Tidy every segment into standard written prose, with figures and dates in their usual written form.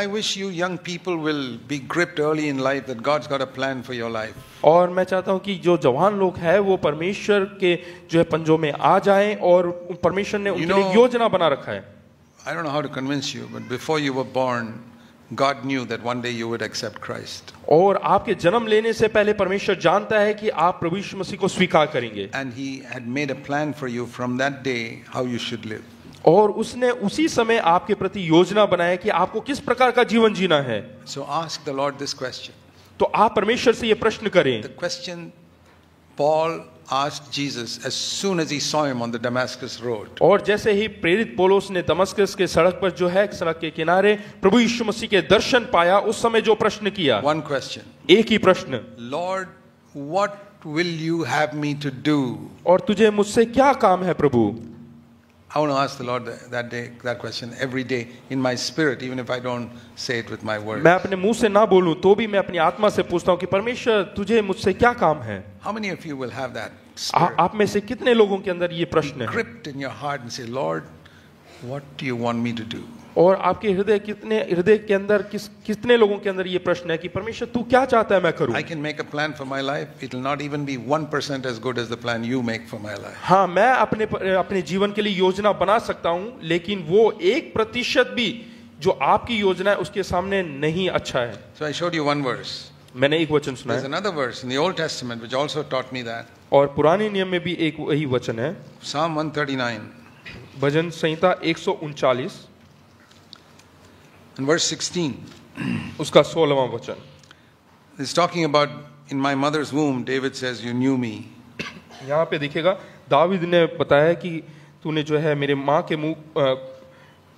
I wish you young people will be gripped early in life that God's got a plan for your life. और मैं चाहता हूं कि जो जवान लोग हैं वो परमेश्वर के जो है पंजों में आ जाएं और परमेश्वर ने उनके लिए योजना बना रखा है. I don't know how to convince you, but before you were born, God knew that one day you would accept Christ. और आपके जन्म लेने से पहले परमेश्वर जानता है कि आप प्रभु यीशु मसीह को स्वीकार करेंगे. And He had made a plan for you from that day how you should live. और उसने उसी समय आपके प्रति योजना बनाया कि आपको किस प्रकार का जीवन जीना है. So ask the Lord this question. तो आप परमेश्वर से ये प्रश्न करें. The question Paul asked Jesus as soon as he saw him on the Damascus road. और जैसे ही प्रेरित पौलुस ने दमस्कस के सड़क पर जो है सड़क के किनारे प्रभु यीशु मसीह के दर्शन पाया, उस समय जो प्रश्न किया, One question. एक ही प्रश्न, Lord, what will you have me to do? और तुझे मुझसे क्या काम है प्रभु. I want to ask the Lord that question every day in my spirit, even if I don't say it with my words. मैं अपने मुंह से ना बोलूं तो भी मैं अपनी आत्मा से पूछता हूं कि परमेश्वर तुझे मुझसे क्या काम है. How many of you will have that spirit आप में से कितने लोगों के अंदर ये प्रश्न है gripped in your heart and say, Lord, what do you want me to do? और आपके हृदय के अंदर कितने लोगों के अंदर ये प्रश्न है कि परमेश्वर तू क्या चाहता है मैं करूं. I can make a plan for my life. It will not even be 1% as good as the plan you make for my life. हाँ, मैं अपने जीवन के लिए योजना बना सकता हूं, लेकिन वो 1% भी जो आपकी योजना है उसके सामने नहीं अच्छा है. So I showed you one verse. मैंने एक वचन सुना There's है. another verse in the Old Testament which also taught me that. और पुराने नियम में भी एक वही वचन है. Psalm 139 bhajan Samhita 139 and verse 16. उसका 16वां वचन. It's talking about in my mother's womb. David says, you knew me. यहाँ पे देखिएगा दावीद ने बताया कि तूने जो है मेरे माँ के मुंह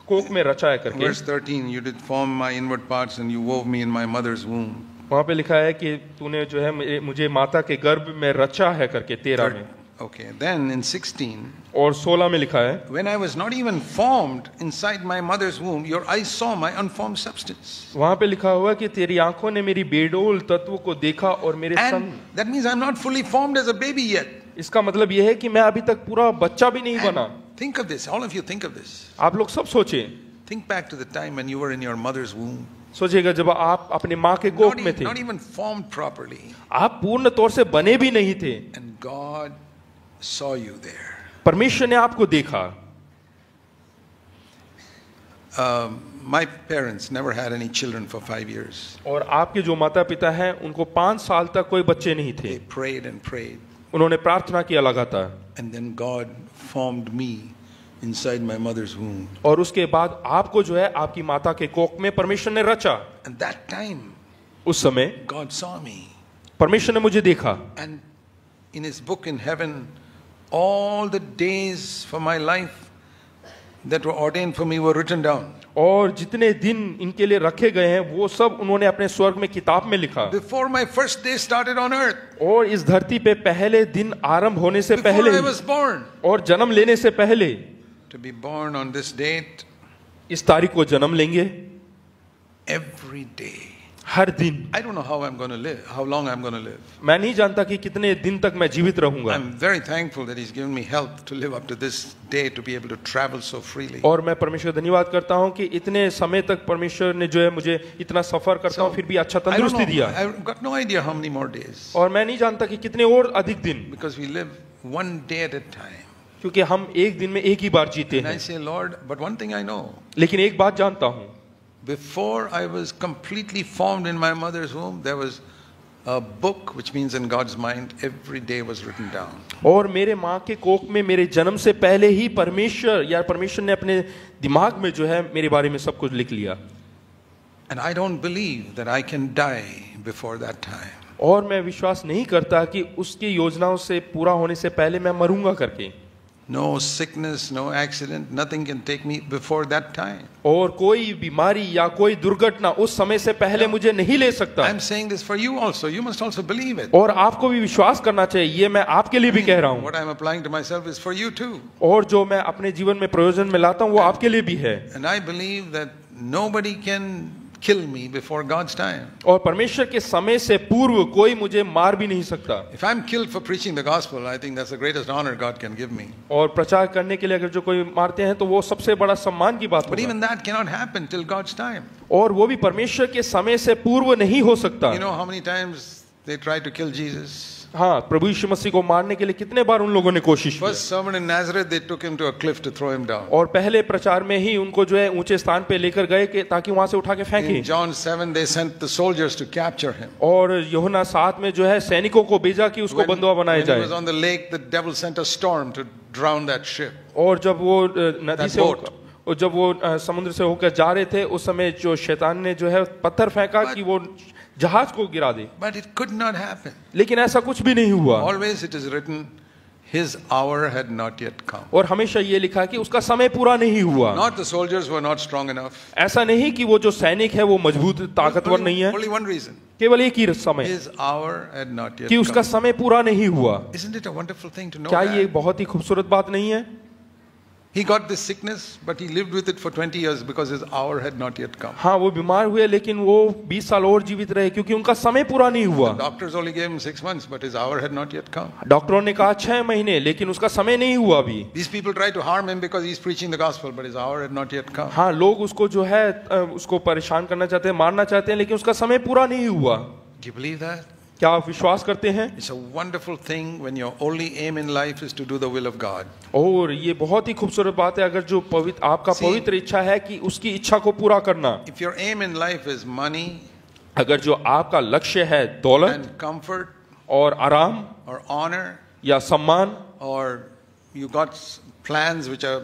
कोख में रचा है करके. Verse 13, you did form my inward parts and you wove me in my mother's womb. वहाँ पे लिखा है कि तूने जो है मुझे माता के गर्भ में रचा है करके 13 में. Okay, then in 16, और 16 में लिखा है, when I was not even formed inside my mother's womb, your eyes saw my unformed substance. वहाँ पे लिखा हुआ कि तेरी आंखों ने मेरी बेडोल तत्व को देखा और मेरे संग. And that means I'm not fully formed as a baby yet. इसका मतलब यह है कि मैं अभी तक पूरा बच्चा भी नहीं बना. Think of this, all of you think of this. आप लोग सब सोचें. Think back to the time when you were in your mother's womb. सोचिएगा जब आप अपने माँ के कोख में थे. Not even formed properly. आप पूर्ण तौर से बने भी नहीं थे. And God saw you there. परमेश्वर ने आपको देखा. My parents never had any children for 5 years. और आपके जो माता पिता हैं उनको 5 साल तक कोई बच्चे नहीं थे. They prayed and prayed. उन्होंने प्रार्थना किया लगातार. And then God formed me inside my mother's womb. और उसके बाद आपको जो है आपकी माता के कोख में परमेश्वर ने रचा. And that time, उस समय God saw me. परमेश्वर ने मुझे देखा. And in His book in heaven, all the days for my life that were ordained for me were written down. और जितने दिन इनके लिए रखे गए हैं वो सब उन्होंने अपने स्वर्ग में किताब में लिखा. Before my first day started on earth. और इस धरती पे पहले दिन आरंभ होने से पहले. Before I was born. और जन्म लेने से पहले. To be born on this date. इस तारीख को जन्म लेंगे. Every day. हर दिन. I don't know how I'm going to live, how long I'm going to live. मैं नहीं जानता कि कितने दिन तक मैं जीवित रहूंगा. I'm very thankful that He's given me health to live up to this day, to be able to travel so freely. और मैं परमेश्वर धन्यवाद करता हूं कि इतने समय तक परमेश्वर ने जो है मुझे इतना सफर करता हूं फिर भी अच्छा तंदुरुस्ती दिया. I've got no idea how many more days. और मैं नहीं जानता कि कितने और अधिक दिन. Because we live one day at a time. क्योंकि हम एक दिन में एक ही बार जीते And हैं. I say, Lord, but one thing I know. लेकिन एक बात जानता हूं. Before I was completely formed in my mother's womb, there was a book, which means in God's mind, every day was written down. और मेरे माँ के कोख में मेरे जन्म से पहले ही परमेश्वर ने अपने दिमाग में जो है मेरे बारे में सब कुछ लिख लिया. And I don't believe that I can die before that time. और मैं विश्वास नहीं करता कि उसकी योजनाओं से पूरा होने से पहले मैं मरूंगा करके. No sickness, no accident, nothing can take me before that time. और कोई बीमारी या कोई दुर्घटना उस समय से पहले मुझे नहीं ले सकता. I'm saying this for you also. You must also believe it. और आपको भी विश्वास करना चाहिए. ये मैं आपके लिए भी कह रहा हूँ. What I'm applying to myself is for you too. और जो मैं अपने जीवन में प्रयोजन में लाता हूँ वो आपके लिए भी है. And I believe that nobody can kill me before God's time. और परमेश्वर के समय से पूर्व कोई मुझे मार भी नहीं सकता। If I'm killed for preaching the gospel, I think that's the greatest honor God can give me. और प्रचार करने के लिए अगर जो कोई मारते हैं तो वो सबसे बड़ा सम्मान की बात But होगा। even that cannot happen till God's time. और वो भी परमेश्वर के समय से पूर्व नहीं हो सकता। You know how many times they tried to kill Jesus? हाँ, प्रभु यीशु मसीह को मारने के लिए कितने बार उन लोगों ने कोशिश की। First sermon in Nazareth, they took him to a cliff to throw him down. और पहले प्रचार में ही उनको जो है ऊंचे स्थान पे लेकर गए कि ताकि वहां से उठा के फेंके। In John 7, they sent the soldiers to capture him. और यूहन्ना 7 में जो है सैनिकों को भेजा कि उसको बंधुआ बनाया When he जाए। was on the lake, the devil sent a storm to drown that ship. और जब वो नदी से boat. और जब वो समुद्र से होकर जा रहे थे उस समय जो शैतान ने जो है पत्थर फेंका कि वो जहाज को गिरा दे। But it could not happen. लेकिन ऐसा कुछ भी नहीं हुआ। Always it is written, his hour had not yet come. और हमेशा ये लिखा है कि उसका समय पूरा नहीं हुआ। Not the soldiers were not strong enough. ऐसा नहीं कि वो जो सैनिक है वो मजबूत ताकतवर नहीं है। Only one reason. केवल एक ही समय His hour had not yet कि उसका come. समय पूरा नहीं हुआ। Isn't it a wonderful thing to know क्या ये that? बहुत ही खूबसूरत बात नहीं है? He got this sickness, but he lived with it for 20 years because his hour had not yet come. हाँ, वो बीमार हुए लेकिन वो 20 साल और जीवित रहे क्योंकि उनका समय पूरा नहीं हुआ। Doctors only gave him 6 months, but his hour had not yet come. डॉक्टरों ने कहा 6 महीने, लेकिन उसका समय नहीं हुआ अभी। These people tried to harm him because he's preaching the gospel, but his hour had not yet come. हाँ, लोग उसको जो है उसको परेशान करना चाहते हैं, मारना चाहते हैं, लेकिन उसका समय पूरा नहीं हुआ। Do you believe that? क्या आप विश्वास करते हैं? It's a wonderful thing when your only aim in life is to do the will of God. और ये बहुत ही खूबसूरत बात है अगर जो आपका पवित्र इच्छा है कि उसकी इच्छा को पूरा करना। If your aim in life is money अगर जो आपका लक्ष्य है दौलत and comfort और आराम or honor, या सम्मान, or you got plans which are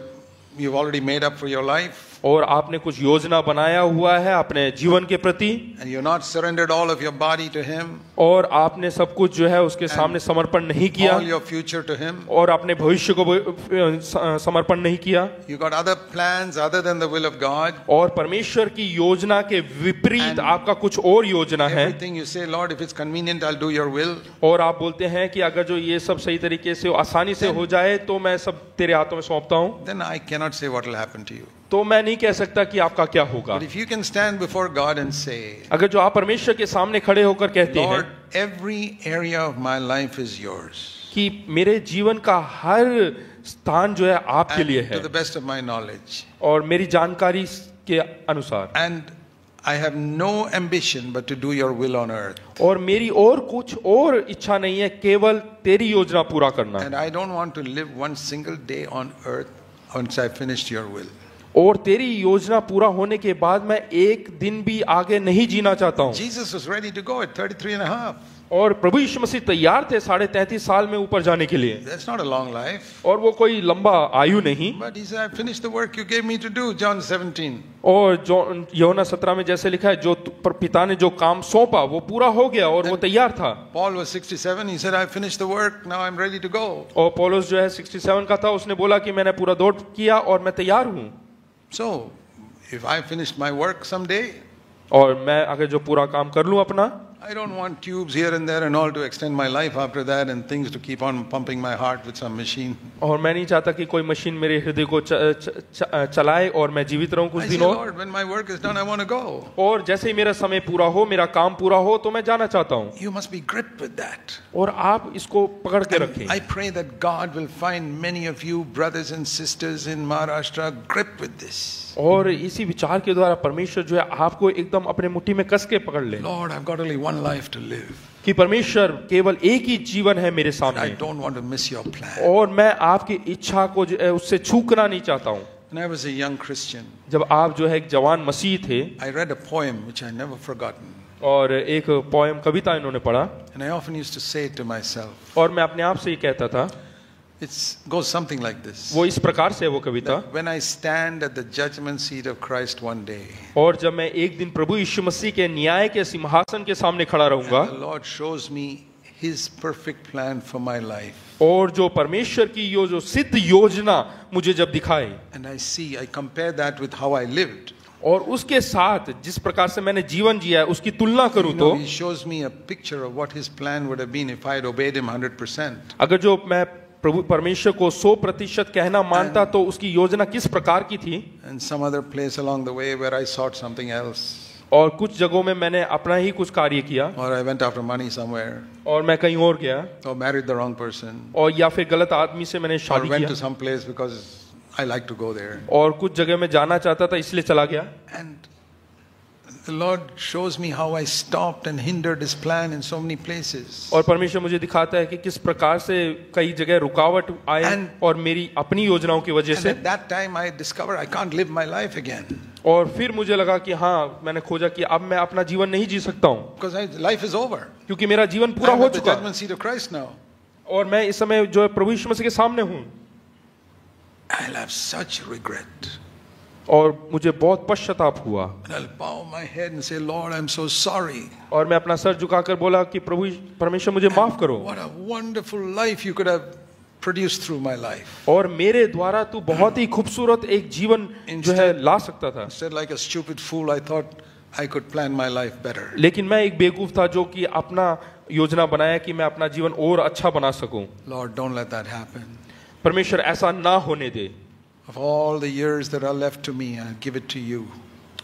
you've already made up for your life, और आपने कुछ योजना बनाया हुआ है अपने जीवन के प्रति, and you're not surrendered all of your body to him, और आपने सब कुछ जो है उसके सामने समर्पण नहीं किया, all your future to him, और अपने भविष्य को समर्पण नहीं किया, you got other plans other than the will of God, और परमेश्वर की योजना के विपरीत आपका कुछ और योजना है, everything you say, Lord, if it's convenient, I'll do your will, और आप बोलते हैं कि अगर जो ये सब सही तरीके से आसानी से हो जाए तो मैं सब तेरे हाथों में सौंपता हूँ, then I cannot say what will happen to you. तो मैं नहीं कह सकता कि आपका क्या होगा। But if you can stand before God and say, अगर जो आप परमेश्वर के सामने खड़े होकर कहते हैं Lord, every area of my life is yours, कि मेरे जीवन का हर स्थान जो है आपके लिए and है to the best of my knowledge, और मेरी जानकारी के अनुसार, and I have no ambition but to do your will on earth, और मेरी और कुछ और इच्छा नहीं है, केवल तेरी योजना पूरा करना, and I don't want to live one single day on earth once I finished your will. और तेरी योजना पूरा होने के बाद मैं एक दिन भी आगे नहीं जीना चाहता हूँ। Jesus was ready to go at 33 and a half. और प्रभु यीशु मसीह तैयार थे 33.5 साल में ऊपर जाने के लिए, That's not a long life. और वो कोई लंबा आयु नहीं। But he said, I finished the work you gave me to do, John 17. और जो यूहन्ना 17 में जैसे लिखा है, जो पिता ने जो काम सौंपा वो पूरा हो गया और वो तैयार था। Paul was 67. He said, I finished the work, now I'm ready to go. और पौलुस जो है 67 का था, उसने बोला कि मैंने पूरा दौड़ किया और मैं तैयार हूँ। So, if I finished my work someday, और मैं अगर जो पूरा काम कर लूँ अपना, I don't want tubes here and there and all to extend my life after that and things to keep on pumping my heart with some machine. और मैं नहीं चाहता कि कोई मशीन मेरे हृदय को चलाए और मैं जीवित रहूं कुछ I say, दिनों। Lord, when my work is done, I want to go. और जैसे ही मेरा समय पूरा हो, मेरा काम पूरा हो, तो मैं जाना चाहता हूँ। You must be gripped with that. और आप इसको पकड़ के रखें। I pray that God will find many of you brothers and sisters in Maharashtra gripped with this. और इसी विचार के द्वारा परमेश्वर जो है आपको एकदम अपने मुट्ठी में कस के पकड़ ले, Lord, I've got only one life to live. कि परमेश्वर केवल एक ही जीवन है मेरे I सामने, don't want to miss your plan. और मैं आपकी इच्छा को जो है उससे चूकना नहीं चाहता हूँ। When I was a young Christian, जब आप जो है एक जवान मसीह थे, I read a poem which I never forgotten. और एक पोएम कविता इन्होंने पढ़ा, And I often used to say it to myself. और मैं अपने आप से ये कहता था, It goes something like this. वो इस प्रकार से वो कविता, When I stand at the judgment seat of Christ one day, और जब मैं एक दिन प्रभु यीशु मसीह के न्याय के सिंहासन के सामने खड़ा रहूंगा, the Lord shows me His perfect plan for my life. और जो परमेश्वर की जो सिद्ध योजना मुझे जब दिखाए, And I compare that with how I lived. और उसके साथ जिस प्रकार से मैंने जीवन जिया है उसकी तुलना करूं तो He shows me a picture of what His plan would have been if I had obeyed Him 100%. अगर जो मैं प्रभु परमेश्वर को 100% कहना मानता तो उसकी योजना किस प्रकार की थी, And some other place along the way where I sought something else. और कुछ जगहों में मैंने अपना ही कुछ कार्य किया, or I went after money somewhere, और मैं कहीं और गया, or married the wrong person, और या फिर गलत आदमी से मैंने or शादी went किया, to some place because I like to go there. और कुछ जगह में जाना चाहता था इसलिए चला गया। And the Lord shows me how I stopped and hindered His plan in so many places. और परमेश्वर मुझे दिखाता है कि किस प्रकार से कई जगह रुकावट आए And- और मेरी अपनी योजनाओं की वजह And से। at that time I discovered I can't live my life again और फिर मुझे लगा कि हाँ, मैंने खोजा कि अब मैं अपना जीवन नहीं जी सकता हूँ, because life is over. क्योंकि मेरा जीवन पूरा I'm हो at the चुका judgment seat of Christ now. और मैं इस समय जो है प्रभु यीशु मसीह के सामने हूँ, I'll have such regret. और मुझे बहुत पश्चाताप हुआ, And I'll bow my head and say, Lord, I'm so sorry. और मैं अपना सर झुकाकर बोला कि प्रभु परमेश्वर मुझे माफ करो, What a wonderful life you could have produced through my life. और मेरे द्वारा तू बहुत ही खूबसूरत एक जीवन जो है ला सकता था। Instead, like a stupid fool, I thought I could plan my life better. लेकिन मैं एक बेवकूफ था जो कि अपना योजना बनाया कि मैं अपना जीवन और अच्छा बना सकूं। Lord, don't let that happen. परमेश्वर ऐसा ना होने दे। Of all the years that are left to me, I give it to you.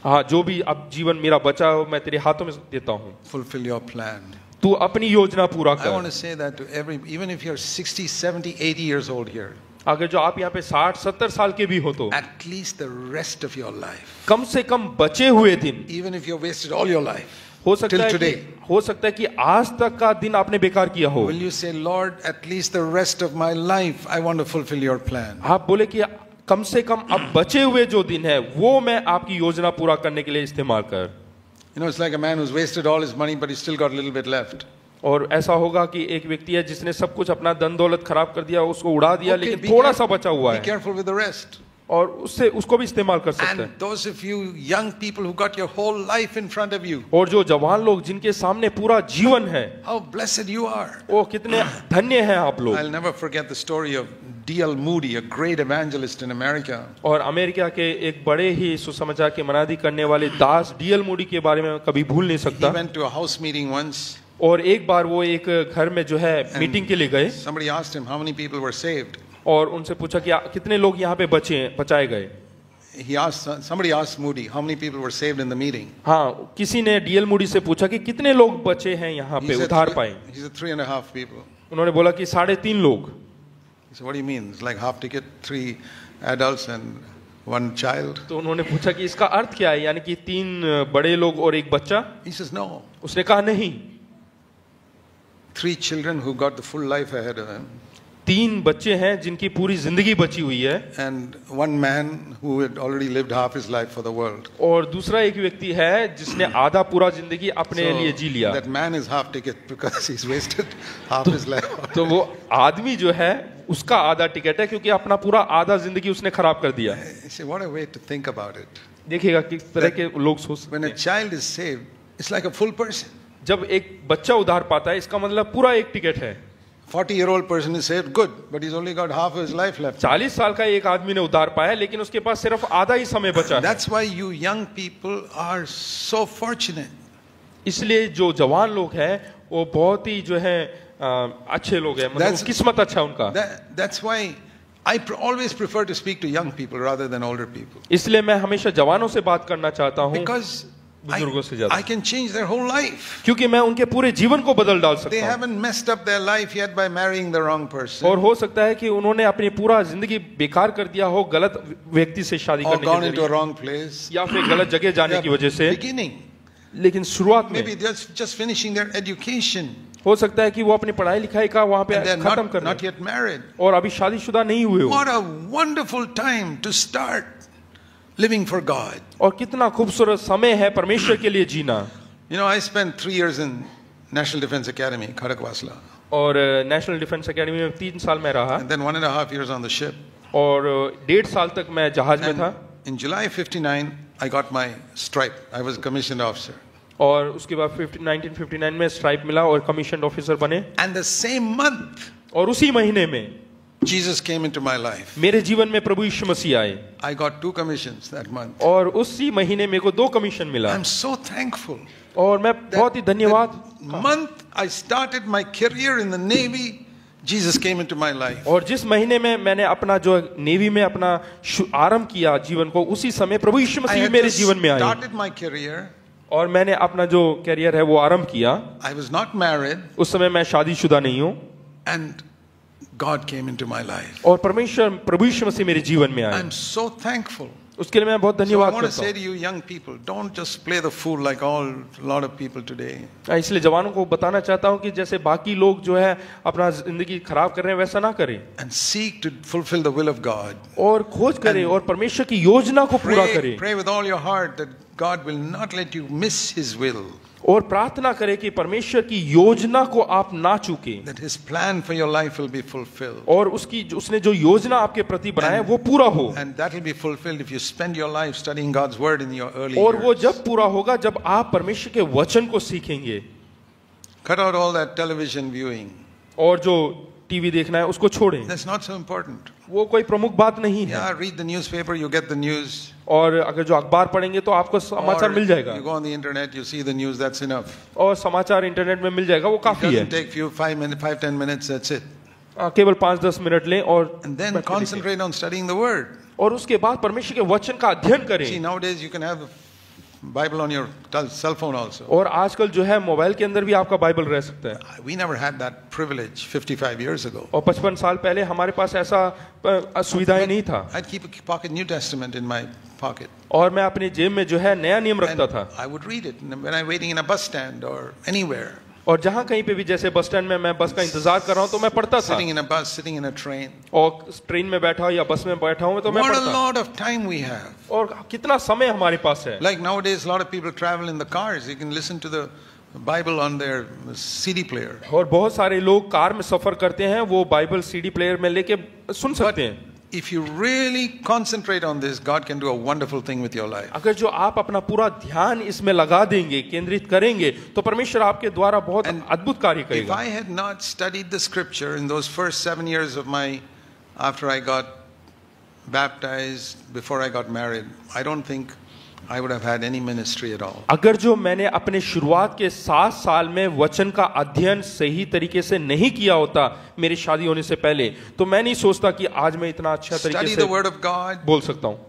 हाँ, जो भी अब जीवन मेरा बचा हो मैं तेरे हाथों में देता हूँ, Fulfill your plan. तू अपनी योजना पूरा I want कर। to say that to even if you're 60, 70, 80 years old here, अगर जो आप यहाँ पे 60-70 साल के भी हो तो at least the rest of your life, कम से कम बचे हुए दिन, even if you've wasted all your life, हो सकता till है today, कि आज तक का दिन आपने बेकार किया हो, will you say, Lord, at least the rest of my life, I want to fulfill your plan. आप बोले कि कम से कम अब बचे हुए जो दिन है वो मैं आपकी योजना पूरा करने के लिए इस्तेमाल कर। You know, it's like a man who's wasted all his money, but he's still got a little bit left. और ऐसा होगा कि एक व्यक्ति है जिसने सब कुछ अपना धन दौलत खराब कर दिया, उसको उड़ा दिया, Okay, लेकिन be थोड़ा care- सा बचा हुआ Be है, careful with the rest. और उससे उसको भी इस्तेमाल कर सकते And हैं। those of you young people who got your whole life in front of you, और जो जवान लोग जिनके सामने पूरा जीवन है, how blessed you are. वो कितने धन्य हैं आप लोग। I'll never forget the story of D.L. Moody, a great evangelist in America. और अमेरिका के एक बड़े ही सुसमाचार के मनादी करने वाले दास डीएल मूडी के बारे में मैं कभी भूल नहीं He सकता। went to a house meeting once. और एक बार वो एक घर में जो है मीटिंग के लिए गए, Somebody asked him how many people were saved. और उनसे पूछा कि कितने लोग यहाँ पे बचाए गए। Somebody asked Moody how many people were saved in the meeting. हाँ, किसी ने डीएल मूडी से पूछा कि कितने लोग बचे हैं यहाँ पे उधार पाए। He said 3.5 people. उन्होंने बोला कि 3.5 लोग। He said, what do you mean? It's like half ticket, 3 adults and 1 child. तो उन्होंने पूछा कि इसका अर्थ क्या है, यानी कि 3 बड़े लोग और एक बच्चा। He says, no. उसने कहा नहीं, 3 children who got the full life ahead of them. 3 बच्चे हैं जिनकी पूरी जिंदगी बची हुई है, And 1 man who had already lived half his life for the world. और दूसरा एक व्यक्ति है जिसने आधा पूरा जिंदगी अपने लिए जी लिया। That man is half ticket because he's wasted half his life. तो वो आदमी जो है उसका आधा टिकट है, क्योंकि अपना पूरा आधा जिंदगी उसने खराब कर दिया। You say, what a way to think about it. देखिएगा किस तरह के लोग सोच सकते When a हैं। child is saved, it's like a full person. जब एक बच्चा उधार पाता है, इसका मतलब पूरा एक टिकट है। 40-year-old person is saved, good, but he's only got half of his life left. 40 साल का एक आदमी ने उधार पाया, लेकिन उसके पास सिर्फ आधा ही समय बचा है। That's why you young people are so fortunate. इसलिए जो जवान लोग हैं वो बहुत ही जो है अच्छे लोग हैं, मतलब किस्मत अच्छा उनका। That's why I always prefer to speak to young people rather than older people. इसलिए मैं हमेशा जवानों से बात करना चाहता हूँ, Because बुजुर्गों से ज्यादा, I can change their whole life. क्योंकि मैं उनके पूरे जीवन को बदल डाल They सकता हूँ। haven't messed up their life yet by marrying the wrong person. और हो सकता है कि उन्होंने अपनी पूरा जिंदगी बेकार कर दिया हो गलत व्यक्ति से शादी Or करने gone के into a जरिए, wrong place. या फिर गलत जगह जाने की वजह से। Beginning. लेकिन शुरुआत में Maybe just finishing their education. हो सकता है कि वो अपनी पढ़ाई लिखाई का वहाँ पे And they're खत्म कर not लें, yet married. और अभी शादीशुदा नहीं हुए हो। What a wonderful time to start living for God. और कितना खूबसूरत समय है परमेश्वर के लिए जीना। You know, I spent 3 years in National Defense Academy, Khadakwasla. और नेशनल डिफेंस एकेडमी में 3 साल में रहा, And then 1.5 years on the ship. और 1.5 साल तक मैं जहाज में And था। in July 59, I got my stripe. I was a commissioned officer. और उसके बाद 1959 में स्ट्राइप मिला और कमीशन ऑफिसर बने। And the same month, और उसी महीने में Jesus came into my life. मेरे जीवन में प्रभु यीशु मसीह आए, I got 2 commissions that month. और उसी महीने मेरे को 2 कमीशन मिला। I'm so thankful. और मैं बहुत ही धन्यवाद। The month I started my career in the Navy, Jesus came into my life. और जिस महीने में मैंने अपना जो नेवी में अपना आरंभ किया जीवन को, उसी समय प्रभु यीशु I मसीह had मेरे just जीवन में आए। started my career. और मैंने अपना जो करियर है वो आरंभ किया। I was not married, उस समय मैं शादीशुदा नहीं हूँ and God came into my life. और परमेश्वर प्रभु यीशु मसीह मेरे जीवन में आए। I'm so thankful. उसके लिए मैं बहुत So I धन्यवाद want to करता say हूँ। to you young people, don't just play the fool like a lot of people today. इसलिए जवानों को बताना चाहता हूँ कि जैसे बाकी लोग जो है अपना जिंदगी खराब कर रहे हैं वैसा ना करें, And seek to fulfill the will of God. और खोज करें और परमेश्वर की योजना को पूरा करें, Pray with all your heart that God will not let you miss His will. और प्रार्थना करें कि परमेश्वर की योजना को आप ना चूकें, That His plan for your life will be fulfilled. और उसने जो योजना आपके प्रति बनाया है वो पूरा हो। And that will be fulfilled if you spend your life studying God's word in your early और वो years. जब पूरा होगा जब आप परमेश्वर के वचन को सीखेंगे। Cut out all that television viewing. और जो टीवी देखना है उसको छोड़ें, That's not so important. वो कोई प्रमुख बात नहीं है। Yeah, read the newspaper, you get the news. और अगर जो अखबार पढ़ेंगे तो आपको समाचार Or मिल जाएगा, you go on the internet, you see the news, that's enough. और समाचार इंटरनेट में मिल जाएगा, वो It काफी है। doesn't take you 5-10 minutes, that's it. केवल 5-10 मिनट लें और And then concentrate on studying the word. और उसके बाद परमेश्वर के वचन का अध्ययन See, करें। nowadays you can have the Bible on your cell phone also. और आजकल जो है मोबाइल के अंदर भी आपका बाइबल रह सकता है। We never had that privilege 55 years ago. और 55 साल पहले हमारे पास ऐसा सुविधाएं नहीं था। I'd keep a pocket New Testament in my pocket. और मैं अपनी जेब में जो है नया नियम रखता And था, I would read it when I'm waiting in a bus stand or anywhere. और जहाँ कहीं पे भी जैसे बस स्टैंड में मैं बस का इंतजार कर रहा हूँ तो मैं पढ़ता था, Sitting in a bus, sitting in a train. और ट्रेन में बैठा हूँ या बस में बैठा हूँ तो मैं What a पढ़ता। lot of time we have. और कितना समय हमारे पास है। Like nowadays, a lot of people travel in the cars. You can listen to the Bible on their CD player. और बहुत सारे लोग कार में सफर करते हैं, वो बाइबल सीडी प्लेयर में लेके सुन सकते हैं। If you really concentrate on this, God can do a wonderful thing with your life. अगर जो आप अपना पूरा ध्यान इसमें लगा देंगे, केंद्रित करेंगे, तो परमेश्वर आपके द्वारा बहुत अद्भुत कार्य If करेगा। I had not studied the scripture in those first 7 years of after I got baptized, before I got married, I don't think I would have had any ministry at all. अगर जो मैंने अपने शुरुआत के 7 साल में वचन का अध्ययन सही तरीके से नहीं किया होता मेरी शादी होने से पहले, तो मैं नहीं सोचता कि आज मैं इतना अच्छा तरीके Study से the word of God, बोल सकता हूँ।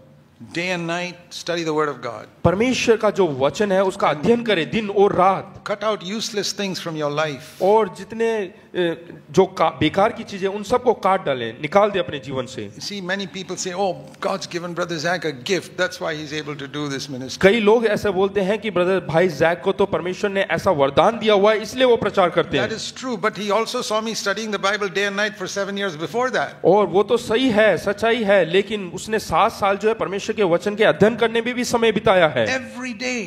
day and night, study the word of God. परमेश्वर का जो वचन है उसका अध्ययन करें दिन और रात, Cut out useless things from your life. और जितने जो बेकार की चीजें उन सबको काट डालें, निकाल दे अपने जीवन से। You see, many people say, "Oh, God's given Brother Zach a gift. That's why he's able to do this ministry." कई लोग ऐसा बोलते हैं कि ब्रदर भाई जैक को तो परमेश्वर ने ऐसा वरदान दिया हुआ है इसलिए वो प्रचार करते That हैं। is true, but he also saw me studying the Bible day and night for 7 years before that. और वो तो सही है, सच्चाई है, लेकिन उसने 7 साल जो है परमेश्वर के वचन के अध्ययन करने में भी समय बिताया है। Every day,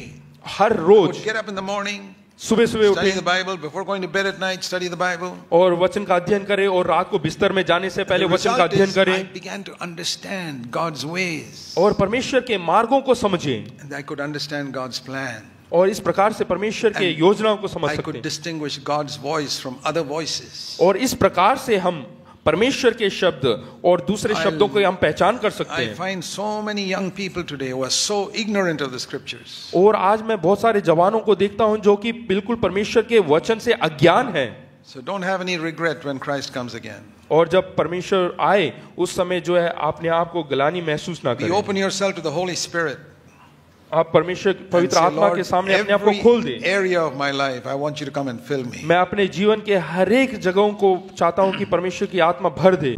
her would rose get up in the morning, सुबह सुबह study उठे the Bible before going to bed at night. Study the Bible. और वचन का अध्ययन करे, और रात को बिस्तर में जाने से पहले The वचन का result अध्ययन is, करे, I began to understand God's ways, और परमेश्वर के मार्गों को समझे, and I could understand God's plan. और इस प्रकार से परमेश्वर के And योजनाओं को समझ I सकते could हैं। distinguish God's voice from other voices. और इस प्रकार से हम परमेश्वर के शब्द और दूसरे शब्दों को हम पहचान कर सकते I हैं। find so many young people today who are so ignorant of the scriptures. और आज मैं बहुत सारे जवानों को देखता हूं जो कि बिल्कुल परमेश्वर के वचन से अज्ञान है। So don't have any regret when Christ comes again. और जब परमेश्वर आए उस समय जो है अपने आप को ग्लानि महसूस ना Be करें। open yourself to the Holy Spirit. आप परमेश्वर And पवित्र say, आत्मा Lord, के सामने अपने आप को खोल every they. area of my life, I want you to come and fill me. मैं अपने जीवन के हर एक जगहों को चाहता हूं कि परमेश्वर की आत्मा भर दे।